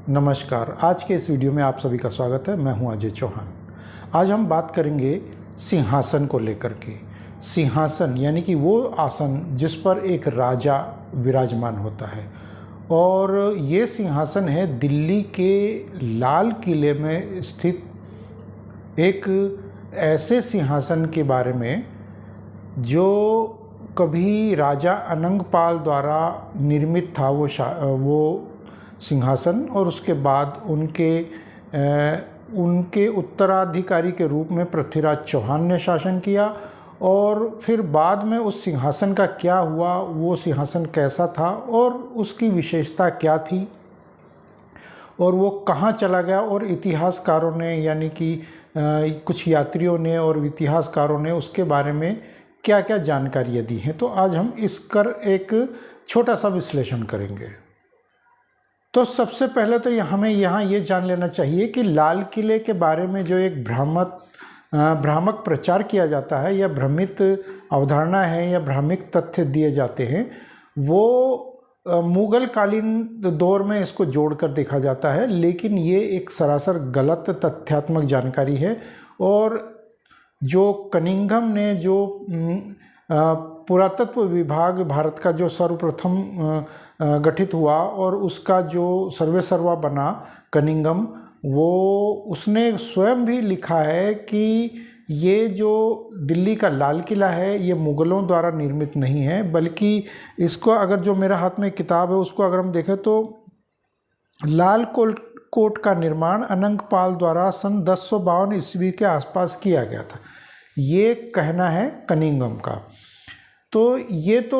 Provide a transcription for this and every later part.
नमस्कार। आज के इस वीडियो में आप सभी का स्वागत है। मैं हूं अजय चौहान। आज हम बात करेंगे सिंहासन को लेकर के। सिंहासन यानी कि वो आसन जिस पर एक राजा विराजमान होता है, और ये सिंहासन है दिल्ली के लाल किले में स्थित एक ऐसे सिंहासन के बारे में जो कभी राजा अनंगपाल द्वारा निर्मित था। वो सिंहासन, और उसके बाद उनके उत्तराधिकारी के रूप में पृथ्वीराज चौहान ने शासन किया। और फिर बाद में उस सिंहासन का क्या हुआ, वो सिंहासन कैसा था और उसकी विशेषता क्या थी, और वो कहाँ चला गया, और इतिहासकारों ने यानी कि कुछ यात्रियों ने और इतिहासकारों ने उसके बारे में क्या क्या जानकारियाँ दी हैं। तो आज हम इसका एक छोटा सा विश्लेषण करेंगे। तो सबसे पहले तो हमें यहाँ ये जान लेना चाहिए कि लाल किले के बारे में जो एक भ्रामक प्रचार किया जाता है, या भ्रमित अवधारणा है, या भ्रामक तथ्य दिए जाते हैं, वो मुगल कालीन दौर में इसको जोड़कर देखा जाता है। लेकिन ये एक सरासर गलत तथ्यात्मक जानकारी है। और जो कनिंघम ने जो पुरातत्व विभाग भारत का जो सर्वप्रथम गठित हुआ, और उसका जो सर्वेसर्वा बना कनिंघम, वो उसने स्वयं भी लिखा है कि ये जो दिल्ली का लाल किला है ये मुग़लों द्वारा निर्मित नहीं है, बल्कि इसको अगर जो मेरे हाथ में किताब है उसको अगर हम देखें तो लाल कोट का निर्माण अनंगपाल द्वारा सन 1052 ईस्वी के आसपास किया गया था। ये कहना है कनिंघम का। तो ये तो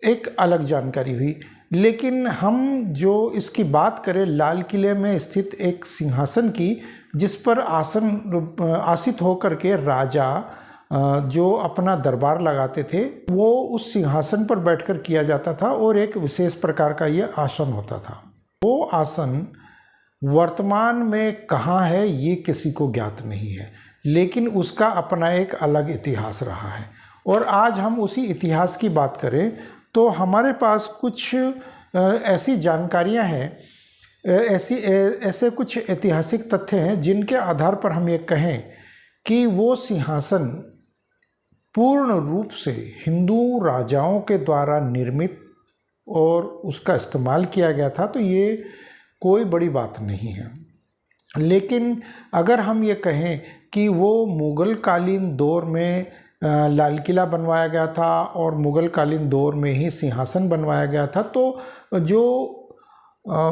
एक अलग जानकारी हुई। लेकिन हम जो इसकी बात करें लाल किले में स्थित एक सिंहासन की, जिस पर आसित होकर के राजा जो अपना दरबार लगाते थे, वो उस सिंहासन पर बैठकर किया जाता था, और एक विशेष प्रकार का ये आसन होता था। वो आसन वर्तमान में कहाँ है ये किसी को ज्ञात नहीं है, लेकिन उसका अपना एक अलग इतिहास रहा है। और आज हम उसी इतिहास की बात करें तो हमारे पास कुछ ऐसी जानकारियां हैं, ऐसे कुछ ऐतिहासिक तथ्य हैं जिनके आधार पर हम ये कहें कि वो सिंहासन पूर्ण रूप से हिंदू राजाओं के द्वारा निर्मित और उसका इस्तेमाल किया गया था। तो ये कोई बड़ी बात नहीं है। लेकिन अगर हम ये कहें कि वो मुग़ल कालीन दौर में लाल किला बनवाया गया था और मुग़ल कालीन दौर में ही सिंहासन बनवाया गया था, तो जो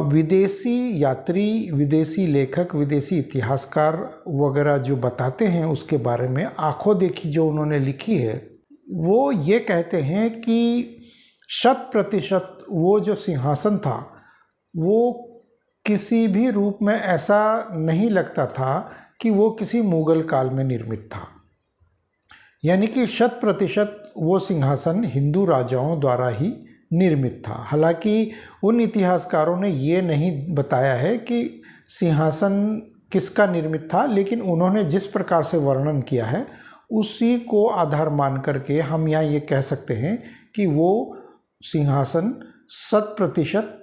विदेशी यात्री, विदेशी लेखक, विदेशी इतिहासकार वगैरह जो बताते हैं उसके बारे में आंखों देखी जो उन्होंने लिखी है, वो ये कहते हैं कि 100% वो जो सिंहासन था वो किसी भी रूप में ऐसा नहीं लगता था कि वो किसी मुग़ल काल में निर्मित था। यानी कि 100% वो सिंहासन हिंदू राजाओं द्वारा ही निर्मित था। हालांकि उन इतिहासकारों ने ये नहीं बताया है कि सिंहासन किसका निर्मित था, लेकिन उन्होंने जिस प्रकार से वर्णन किया है उसी को आधार मान करके हम यहाँ ये कह सकते हैं कि वो सिंहासन 100%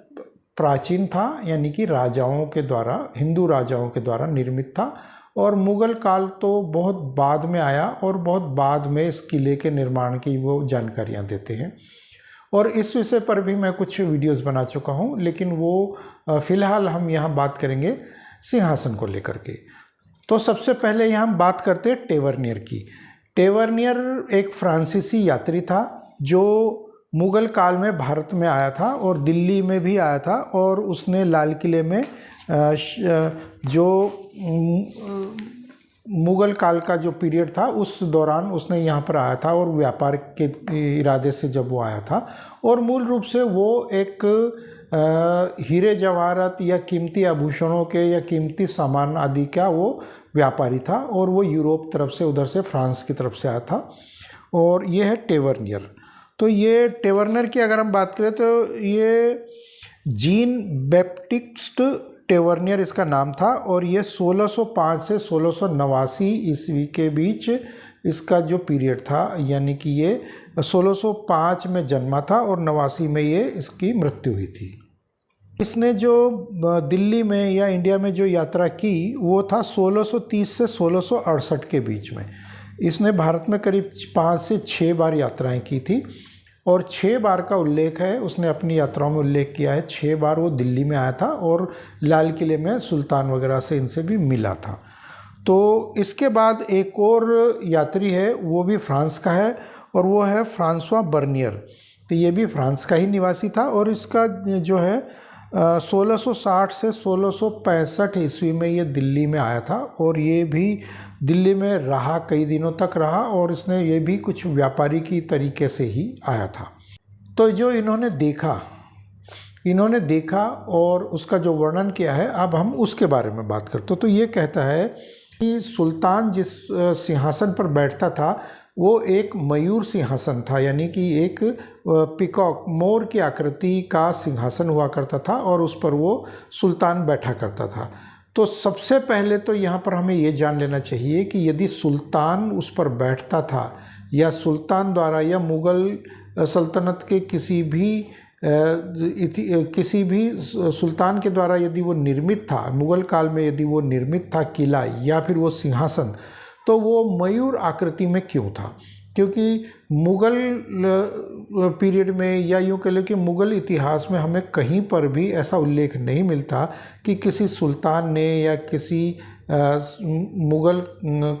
प्राचीन था, यानी कि राजाओं के द्वारा, हिंदू राजाओं के द्वारा निर्मित था। और मुग़ल काल तो बहुत बाद में आया, और बहुत बाद में इस किले के निर्माण की वो जानकारियाँ देते हैं। और इस विषय पर भी मैं कुछ वीडियोस बना चुका हूँ, लेकिन वो फ़िलहाल हम यहाँ बात करेंगे सिंहासन को लेकर के। तो सबसे पहले यहाँ हम बात करते हैं टेवर्नियर की। टेवर्नियर एक फ्रांसीसी यात्री था जो मुग़ल काल में भारत में आया था और दिल्ली में भी आया था, और उसने लाल किले में जो मुग़ल काल का जो पीरियड था उस दौरान उसने यहाँ पर आया था, और व्यापार के इरादे से जब वो आया था। और मूल रूप से वो एक हीरे जवाहरात या कीमती आभूषणों के या कीमती सामान आदि का वो व्यापारी था, और वो यूरोप तरफ से, उधर से फ्रांस की तरफ से आया था। और ये है टेवर्नियर। तो ये टेवर्नियर की अगर हम बात करें तो ये जीन बैप्टिस्ट टेवर्नियर इसका नाम था, और ये 1605 से 1689 ईस्वी के बीच इसका जो पीरियड था, यानी कि ये 1605 में जन्मा था और 89 में ये इसकी मृत्यु हुई थी। इसने जो दिल्ली में या इंडिया में जो यात्रा की वो था 1630 से 1668 के बीच में। इसने भारत में करीब 5 से 6 बार यात्राएं की थी और 6 बार का उल्लेख है, उसने अपनी यात्राओं में उल्लेख किया है 6 बार वो दिल्ली में आया था और लाल किले में सुल्तान वगैरह से इनसे भी मिला था। तो इसके बाद एक और यात्री है, वो भी फ्रांस का है और वो है फ्रांसवा बर्नियर। तो ये भी फ्रांस का ही निवासी था और इसका जो है 1660 से 1665 ईस्वी में ये दिल्ली में आया था और ये भी दिल्ली में रहा, कई दिनों तक रहा और इसने ये भी कुछ व्यापारी की तरीके से ही आया था। तो जो इन्होंने देखा और उसका जो वर्णन किया है, अब हम उसके बारे में बात करते हैं। तो ये कहता है कि सुल्तान जिस सिंहासन पर बैठता था वो एक मयूर सिंहासन था, यानी कि एक पिकॉक मोर की आकृति का सिंहासन हुआ करता था और उस पर वो सुल्तान बैठा करता था। तो सबसे पहले तो यहाँ पर हमें ये जान लेना चाहिए कि यदि सुल्तान उस पर बैठता था या सुल्तान द्वारा या मुग़ल सल्तनत के किसी भी सुल्तान के द्वारा यदि वो निर्मित था, मुग़ल काल में यदि वो निर्मित था किला या फिर वो सिंहासन, तो वो मयूर आकृति में क्यों था? क्योंकि मुग़ल पीरियड में या यूँ कह लो कि मुग़ल इतिहास में हमें कहीं पर भी ऐसा उल्लेख नहीं मिलता कि किसी सुल्तान ने या किसी मुग़ल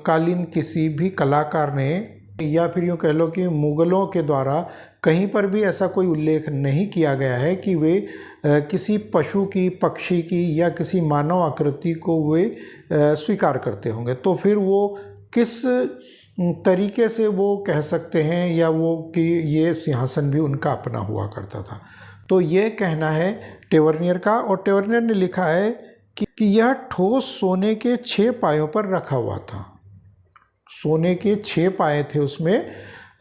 कालीन किसी भी कलाकार ने या फिर यूँ कह लो कि मुग़लों के द्वारा कहीं पर भी ऐसा कोई उल्लेख नहीं किया गया है कि वे किसी पशु की, पक्षी की या किसी मानव आकृति को वे स्वीकार करते होंगे। तो फिर वो किस तरीके से वो कह सकते हैं या वो कि ये सिंहासन भी उनका अपना हुआ करता था? तो ये कहना है टेवर्नियर का, और टेवर्नियर ने लिखा है कि यह ठोस सोने के 6 पायों पर रखा हुआ था। सोने के 6 पाए थे उसमें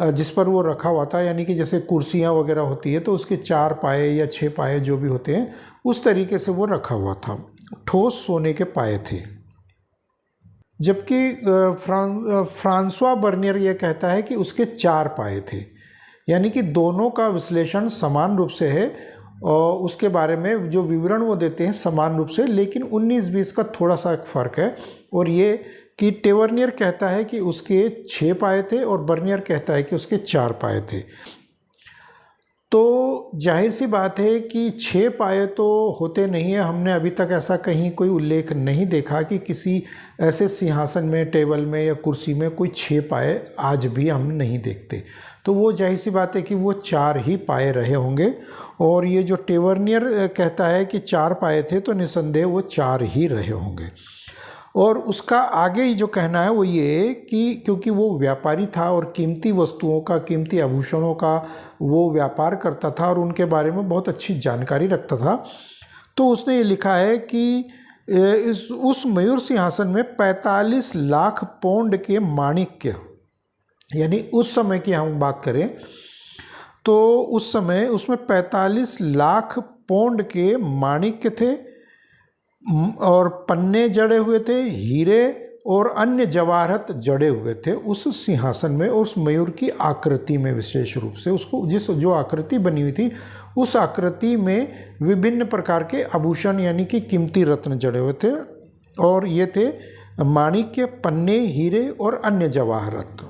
जिस पर वो रखा हुआ था, यानी कि जैसे कुर्सियाँ वगैरह होती है तो उसके 4 पाए या 6 पाए जो भी होते हैं उस तरीके से वो रखा हुआ था। ठोस सोने के पाए थे। जबकि फ्रांसवा बर्नियर ये कहता है कि उसके 4 पाए थे, यानी कि दोनों का विश्लेषण समान रूप से है और उसके बारे में जो विवरण वो देते हैं समान रूप से, लेकिन 19-20 का थोड़ा सा एक फ़र्क है। और ये कि टेवर्नियर कहता है कि उसके 6 पाए थे और बर्नियर कहता है कि उसके 4 पाए थे। तो जाहिर सी बात है कि 6 पाए तो होते नहीं हैं। हमने अभी तक ऐसा कहीं कोई उल्लेख नहीं देखा कि किसी ऐसे सिंहासन में, टेबल में या कुर्सी में कोई 6 पाए आज भी हम नहीं देखते। तो वो जाहिर सी बात है कि वो 4 ही पाए रहे होंगे। और ये जो टेवर्नियर कहता है कि 4 पाए थे, तो निसंदेह वो 4 ही रहे होंगे। और उसका आगे ही जो कहना है वो ये कि क्योंकि वो व्यापारी था और कीमती वस्तुओं का, कीमती आभूषणों का वो व्यापार करता था और उनके बारे में बहुत अच्छी जानकारी रखता था, तो उसने ये लिखा है कि उस मयूर सिंहासन में 45 लाख पौंड के माणिक्य, यानी उस समय की हम बात करें तो उस समय उसमें 45 लाख पौंड के माणिक्य थे और पन्ने जड़े हुए थे, हीरे और अन्य जवाहरत जड़े हुए थे उस सिंहासन में, उस मयूर की आकृति में। विशेष रूप से उसको जो आकृति बनी हुई थी उस आकृति में विभिन्न प्रकार के आभूषण यानी कि कीमती रत्न जड़े हुए थे, और ये थे माणिक्य, पन्ने, हीरे और अन्य जवाहरत।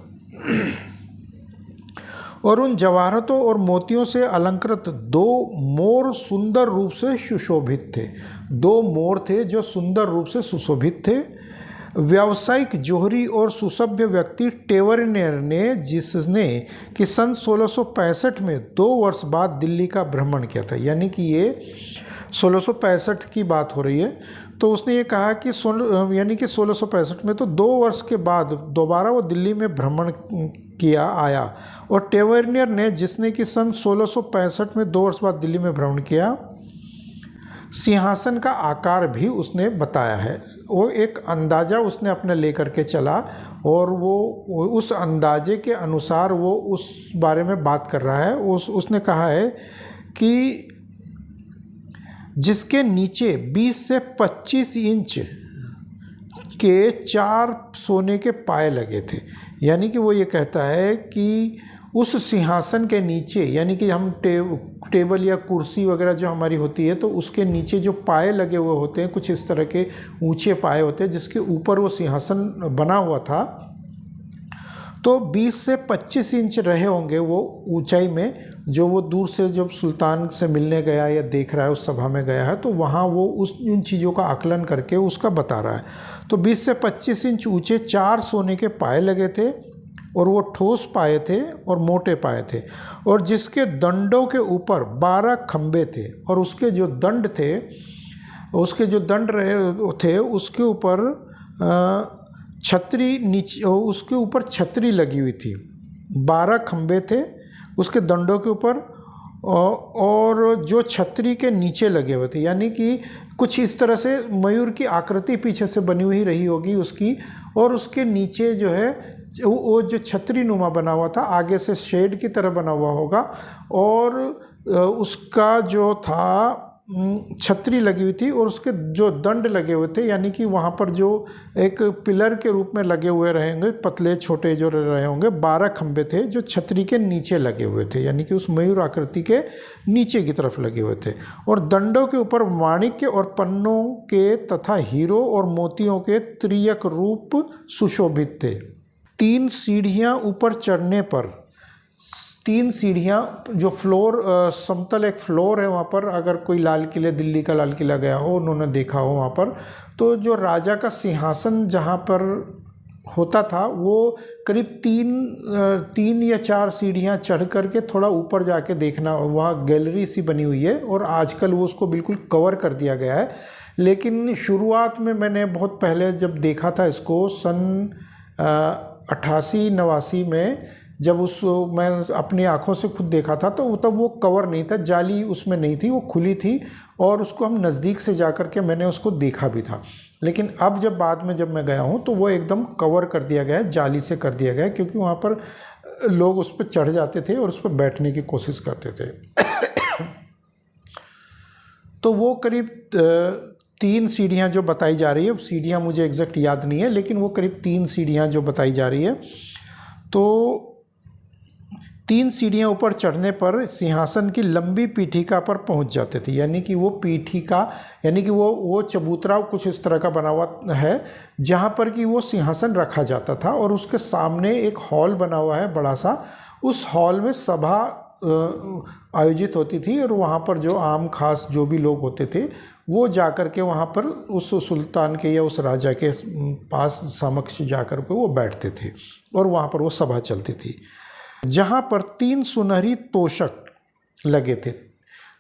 और उन जवाहरतों और मोतियों से अलंकृत 2 मोर सुंदर रूप से सुशोभित थे। 2 मोर थे जो सुंदर रूप से सुशोभित थे। व्यावसायिक जोहरी और सुसभ्य व्यक्ति टेवर्नियर ने, जिसने कि सन 1665 में 2 वर्ष बाद दिल्ली का भ्रमण किया था, यानी कि ये 1665 की बात हो रही है। तो उसने ये कहा कि यानी कि 1665 में तो 2 वर्ष के बाद दोबारा वो दिल्ली में भ्रमण किया आया। और टेवर्नियर ने, जिसने कि सन 1665 में 2 वर्ष बाद दिल्ली में भ्रमण किया, सिंहासन का आकार भी उसने बताया है। वो एक अंदाज़ा उसने अपने लेकर के चला और वो उस अंदाजे के अनुसार वो उस बारे में बात कर रहा है। उसने कहा है कि जिसके नीचे 20 से 25 इंच के 4 सोने के पाए लगे थे, यानी कि वो ये कहता है कि उस सिंहासन के नीचे, यानी कि हम टेबल या कुर्सी वगैरह जो हमारी होती है तो उसके नीचे जो पाए लगे हुए होते हैं, कुछ इस तरह के ऊंचे पाए होते हैं जिसके ऊपर वो सिंहासन बना हुआ था। तो 20 से 25 इंच रहे होंगे वो ऊंचाई में, जो वो दूर से जब सुल्तान से मिलने गया या देख रहा है, उस सभा में गया है, तो वहाँ वो उन चीज़ों का आकलन करके उसका बता रहा है। तो 20 से 25 इंच ऊंचे 4 सोने के पाए लगे थे और वो ठोस पाए थे और मोटे पाए थे, और जिसके दंडों के ऊपर 12 खंबे थे, और उसके जो दंड रहे थे उसके ऊपर छतरी नीचे, उसके ऊपर छतरी लगी हुई थी। 12 खंबे थे उसके दंडों के ऊपर, और जो छतरी के नीचे लगे हुए थे, यानी कि कुछ इस तरह से मयूर की आकृति पीछे से बनी हुई रही होगी उसकी, और उसके नीचे जो है वो जो छतरी नुमा बना हुआ था, आगे से शेड की तरह बना हुआ होगा, और उसका जो था छतरी लगी हुई थी, और उसके जो दंड लगे हुए थे, यानी कि वहाँ पर जो एक पिलर के रूप में लगे हुए रहेंगे, पतले छोटे जो रहे होंगे, 12 खंबे थे जो छतरी के नीचे लगे हुए थे, यानी कि उस मयूर आकृति के नीचे की तरफ लगे हुए थे। और दंडों के ऊपर माणिक्य और पन्नों के तथा हीरो और मोतियों के त्रियक रूप सुशोभित थे। 3 सीढ़ियाँ ऊपर चढ़ने पर, 3 सीढ़ियाँ, जो फ्लोर समतल एक फ्लोर है वहाँ पर, अगर कोई लाल किले, दिल्ली का लाल किला गया हो, उन्होंने देखा हो वहाँ पर, तो जो राजा का सिंहासन जहाँ पर होता था वो करीब 3 या 4 सीढ़ियाँ चढ़ करके थोड़ा ऊपर जाके देखना, वहाँ गैलरी सी बनी हुई है, और आजकल वो उसको बिल्कुल कवर कर दिया गया है। लेकिन शुरुआत में मैंने बहुत पहले जब देखा था इसको, सन 88-89 में, जब मैं अपनी आँखों से खुद देखा था, तो तब वो कवर नहीं था, जाली उसमें नहीं थी, वो खुली थी, और उसको हम नज़दीक से जा कर के मैंने उसको देखा भी था। लेकिन अब जब बाद में जब मैं गया हूँ तो वो एकदम कवर कर दिया गया है, जाली से कर दिया गया है, क्योंकि वहाँ पर लोग उस पर चढ़ जाते थे और उस पर बैठने की कोशिश करते थे। तो वो करीब 3 सीढ़ियाँ जो बताई जा रही है, सीढ़ियाँ मुझे एग्जैक्ट याद नहीं है, लेकिन वो करीब 3 सीढ़ियाँ जो बताई जा रही है। तो 3 सीढ़ियाँ ऊपर चढ़ने पर सिंहासन की लंबी पीठिका पर पहुंच जाते थे, यानी कि वो पीठिका, यानी कि वो चबूतरा कुछ इस तरह का बना हुआ है जहाँ पर कि वो सिंहासन रखा जाता था, और उसके सामने एक हॉल बना हुआ है बड़ा सा। उस हॉल में सभा आयोजित होती थी, और वहाँ पर जो आम खास जो भी लोग होते थे वो जा कर के वहाँ पर उस सुल्तान के या उस राजा के पास समक्ष जा कर के वो बैठते थे, और वहाँ पर वो सभा चलती थी, जहाँ पर 3 सुनहरी तोशक लगे थे,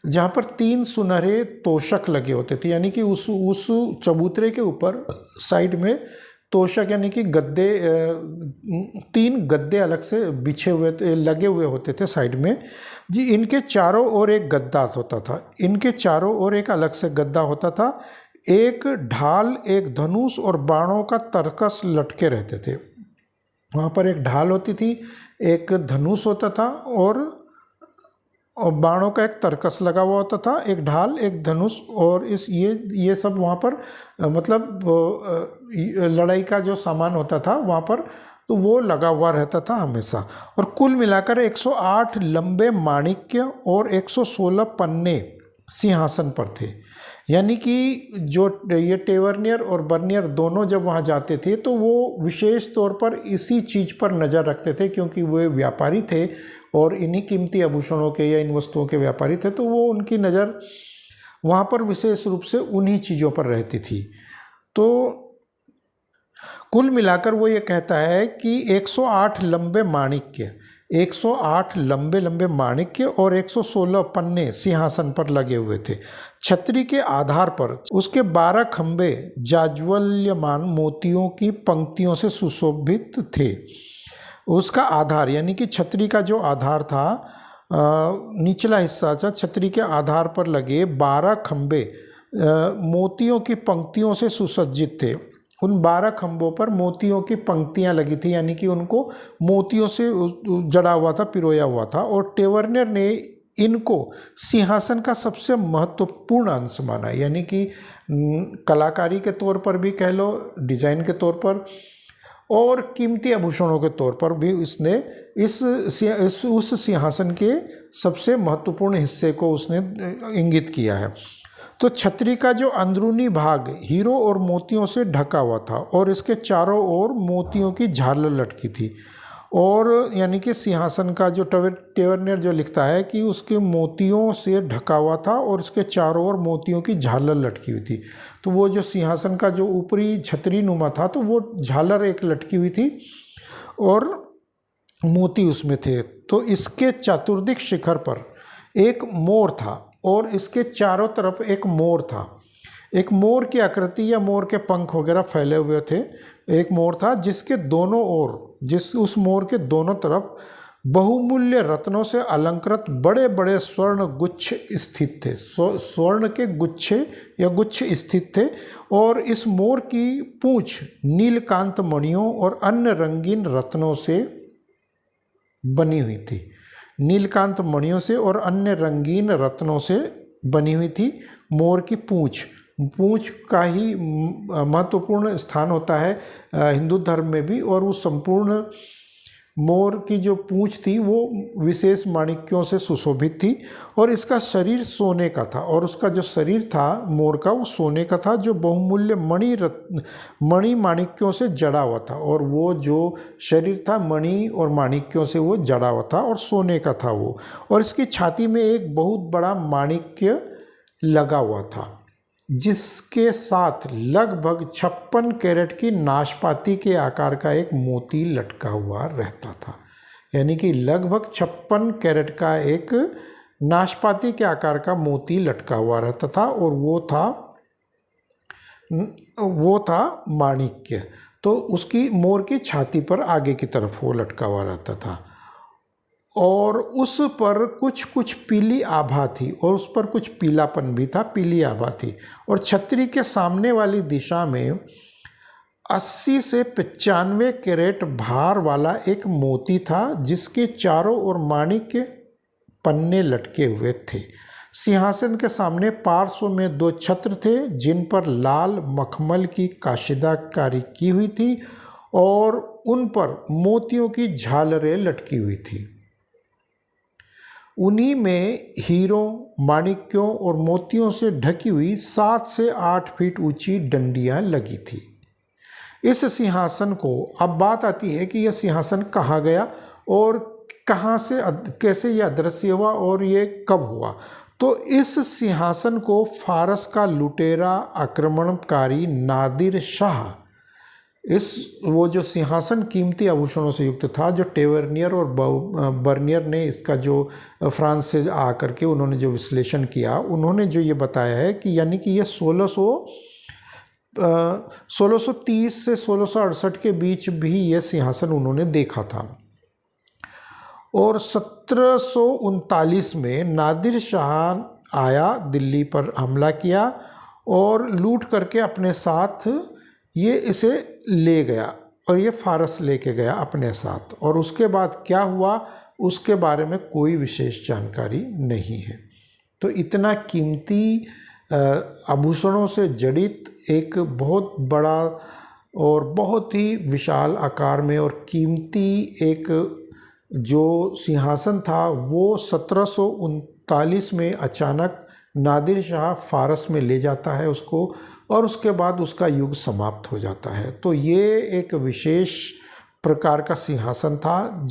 जहाँ पर 3 सुनहरे तोशक लगे होते थे, यानी कि उस चबूतरे के ऊपर साइड में तोशक, यानी कि गद्दे, 3 गद्दे अलग से बिछे हुए लगे हुए होते थे साइड में जी। इनके चारों ओर एक गद्दा होता था, इनके चारों ओर एक अलग से गद्दा होता था। एक ढाल, एक धनुष और बाणों का तरकस लटके रहते थे। वहाँ पर एक ढाल होती थी, एक धनुष होता था, और बाणों का एक तरकस लगा हुआ होता था, एक ढाल, एक धनुष, और ये सब वहाँ पर मतलब लड़ाई का जो सामान होता था वहाँ पर, तो वो लगा हुआ रहता था हमेशा। और कुल मिलाकर 108 लंबे माणिक्य और 116 पन्ने सिंहासन पर थे, यानी कि जो ये टेवर्नियर और बर्नियर दोनों जब वहाँ जाते थे तो वो विशेष तौर पर इसी चीज़ पर नज़र रखते थे, क्योंकि वे व्यापारी थे और इन्हीं कीमती आभूषणों के या इन वस्तुओं के व्यापारी थे, तो वो उनकी नज़र वहाँ पर विशेष रूप से उन्हीं चीज़ों पर रहती थी। तो कुल मिलाकर वो ये कहता है कि 108 लंबे माणिक्य, 108 लंबे लंबे माणिक्य और 116 पन्ने सिंहासन पर लगे हुए थे। छतरी के आधार पर उसके 12 खंबे जाज्वल्यमान मोतियों की पंक्तियों से सुशोभित थे। उसका आधार, यानी कि छतरी का जो आधार था, निचला हिस्सा था, छतरी के आधार पर लगे 12 खंबे मोतियों की पंक्तियों से सुसज्जित थे। उन 12 खंभों पर मोतियों की पंक्तियां लगी थी, यानी कि उनको मोतियों से जड़ा हुआ था, पिरोया हुआ था। और टेवर्नियर ने इनको सिंहासन का सबसे महत्वपूर्ण अंश माना, यानी कि कलाकारी के तौर पर भी कह लो, डिजाइन के तौर पर, और कीमती आभूषणों के तौर पर भी इसने उस सिंहासन के सबसे महत्वपूर्ण हिस्से को उसने इंगित किया है। तो छतरी का जो अंदरूनी भाग हीरो और मोतियों से ढका हुआ था और इसके चारों ओर मोतियों की झालर लटकी थी। और यानी कि सिंहासन का जो टेवरनियर जो लिखता है कि उसके मोतियों से ढका हुआ था और उसके चारों ओर मोतियों की झालर लटकी हुई थी। तो वो जो सिंहासन का जो ऊपरी छतरी नुमा था तो वो झालर एक लटकी हुई थी और मोती उसमें थे। तो इसके चतुर्दिक शिखर पर एक मोर था और इसके चारों तरफ एक मोर था। एक मोर की आकृति या मोर के पंख वगैरह फैले हुए थे। एक मोर था जिसके दोनों ओर उस मोर के दोनों तरफ बहुमूल्य रत्नों से अलंकृत बड़े बड़े स्वर्ण गुच्छ स्थित थे। स्वर्ण के गुच्छे या गुच्छ स्थित थे और इस मोर की पूंछ नीलकांत मणियों और अन्य रंगीन रत्नों से बनी हुई थी। नीलकांत मणियों से और अन्य रंगीन रत्नों से बनी हुई थी। मोर की पूंछ का ही महत्वपूर्ण स्थान होता है हिंदू धर्म में भी, और वो संपूर्ण मोर की जो पूंछ थी वो विशेष माणिक्यों से सुशोभित थी और इसका शरीर सोने का था और उसका जो शरीर था मोर का वो सोने का था जो बहुमूल्य मणि माणिक्यों से जड़ा हुआ था। और वो जो शरीर था मणि और माणिक्यों से वो जड़ा हुआ था और सोने का था वो। और इसकी छाती में एक बहुत बड़ा माणिक्य लगा हुआ था जिसके साथ लगभग 56 कैरेट की नाशपाती के आकार का एक मोती लटका हुआ रहता था। यानी कि लगभग 56 कैरेट का एक नाशपाती के आकार का मोती लटका हुआ रहता था और वो था माणिक्य। तो उसकी मोर की छाती पर आगे की तरफ वो लटका हुआ रहता था और उस पर कुछ पीली आभा थी और उस पर कुछ पीलापन भी था, पीली आभा थी। और छतरी के सामने वाली दिशा में 80 से 95 कैरेट भार वाला एक मोती था जिसके चारों ओर माणिक्य पन्ने लटके हुए थे। सिंहासन के सामने पार्श्व में 2 छत्र थे जिन पर लाल मखमल की काशिदाकारी की हुई थी और उन पर मोतियों की झालरें लटकी हुई थी। उन्हीं में हीरों, माणिक्यों और मोतियों से ढकी हुई 7 से 8 फीट ऊंची डंडियां लगी थी। इस सिंहासन को, अब बात आती है कि यह सिंहासन कहाँ गया और कहाँ से कैसे यह अदृश्य हुआ और ये कब हुआ। तो इस सिंहासन को फारस का लुटेरा आक्रमणकारी नादिर शाह, वो जो सिंहासन कीमती आभूषणों से युक्त था, जो टेवरनियर और बर्नियर ने इसका जो फ्रांस से आकर के उन्होंने जो विश्लेषण किया, उन्होंने जो ये बताया है कि यानी कि ये 1630 से 1668 के बीच भी ये सिंहासन उन्होंने देखा था। और 1739 में नादिर शाह आया, दिल्ली पर हमला किया और लूट करके अपने साथ ये इसे ले गया और ये फारस लेके गया अपने साथ। और उसके बाद क्या हुआ उसके बारे में कोई विशेष जानकारी नहीं है। तो इतना कीमती आभूषणों से जड़ित एक बहुत बड़ा और बहुत ही विशाल आकार में और कीमती एक जो सिंहासन था वो 1739 में अचानक नादिर शाह फारस में ले जाता है उसको और उसके बाद उसका युग समाप्त हो जाता है। तो ये एक विशेष प्रकार का सिंहासन था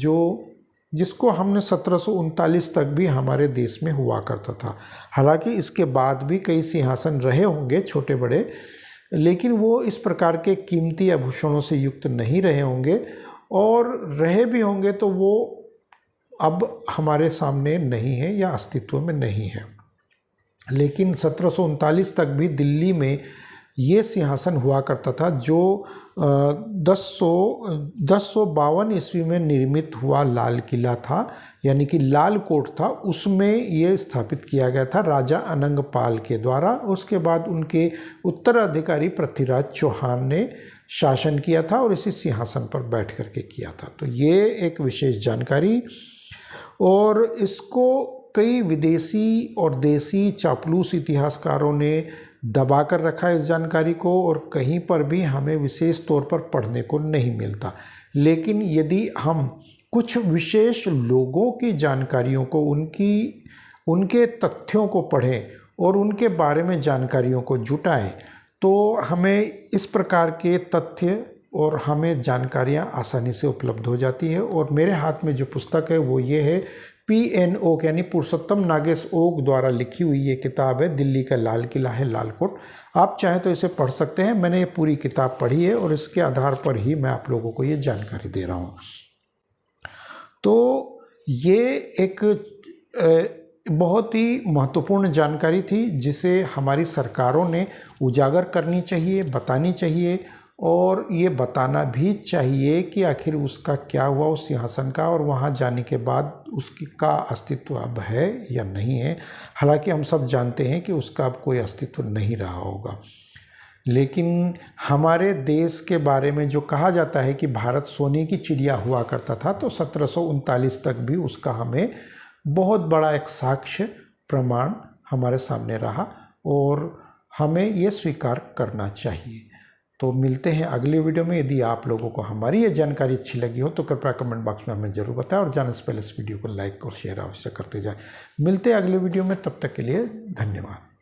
जिसको हमने 1739 तक भी हमारे देश में हुआ करता था। हालांकि इसके बाद भी कई सिंहासन रहे होंगे छोटे बड़े, लेकिन वो इस प्रकार के कीमती आभूषणों से युक्त नहीं रहे होंगे, और रहे भी होंगे तो वो अब हमारे सामने नहीं है या अस्तित्व में नहीं है। लेकिन 1739 तक भी दिल्ली में ये सिंहासन हुआ करता था जो 1052 ईस्वी में निर्मित हुआ लाल किला था, यानी कि लाल कोट था, उसमें ये स्थापित किया गया था राजा अनंगपाल के द्वारा। उसके बाद उनके उत्तराधिकारी पृथ्वीराज चौहान ने शासन किया था और इसी सिंहासन पर बैठ करके किया था। तो ये एक विशेष जानकारी, और इसको कई विदेशी और देसी चापलूस इतिहासकारों ने दबा कर रखा है इस जानकारी को और कहीं पर भी हमें विशेष तौर पर पढ़ने को नहीं मिलता। लेकिन यदि हम कुछ विशेष लोगों की जानकारियों को, उनके तथ्यों को पढ़ें और उनके बारे में जानकारियों को जुटाएं तो हमें इस प्रकार के तथ्य और हमें जानकारियां आसानी से उपलब्ध हो जाती है। और मेरे हाथ में जो पुस्तक है वो ये है, PN ओक यानी पुरुषोत्तम नागेश ओक द्वारा लिखी हुई ये किताब है, दिल्ली का लाल किला है लाल कोट। आप चाहें तो इसे पढ़ सकते हैं। मैंने ये पूरी किताब पढ़ी है और इसके आधार पर ही मैं आप लोगों को ये जानकारी दे रहा हूँ। तो ये एक बहुत ही महत्वपूर्ण जानकारी थी जिसे हमारी सरकारों ने उजागर करनी चाहिए, बतानी चाहिए और ये बताना भी चाहिए कि आखिर उसका क्या हुआ उस सिंहासन का, और वहाँ जाने के बाद उसकी का अस्तित्व अब है या नहीं है। हालांकि हम सब जानते हैं कि उसका अब कोई अस्तित्व नहीं रहा होगा। लेकिन हमारे देश के बारे में जो कहा जाता है कि भारत सोने की चिड़िया हुआ करता था, तो 1739 तक भी उसका हमें बहुत बड़ा एक साक्ष्य प्रमाण हमारे सामने रहा और हमें ये स्वीकार करना चाहिए। तो मिलते हैं अगले वीडियो में। यदि आप लोगों को हमारी ये जानकारी अच्छी लगी हो तो कृपया कमेंट बॉक्स में हमें जरूर बताएं और जाने से पहले इस वीडियो को लाइक और शेयर अवश्य करते जाएं। मिलते हैं अगले वीडियो में, तब तक के लिए धन्यवाद।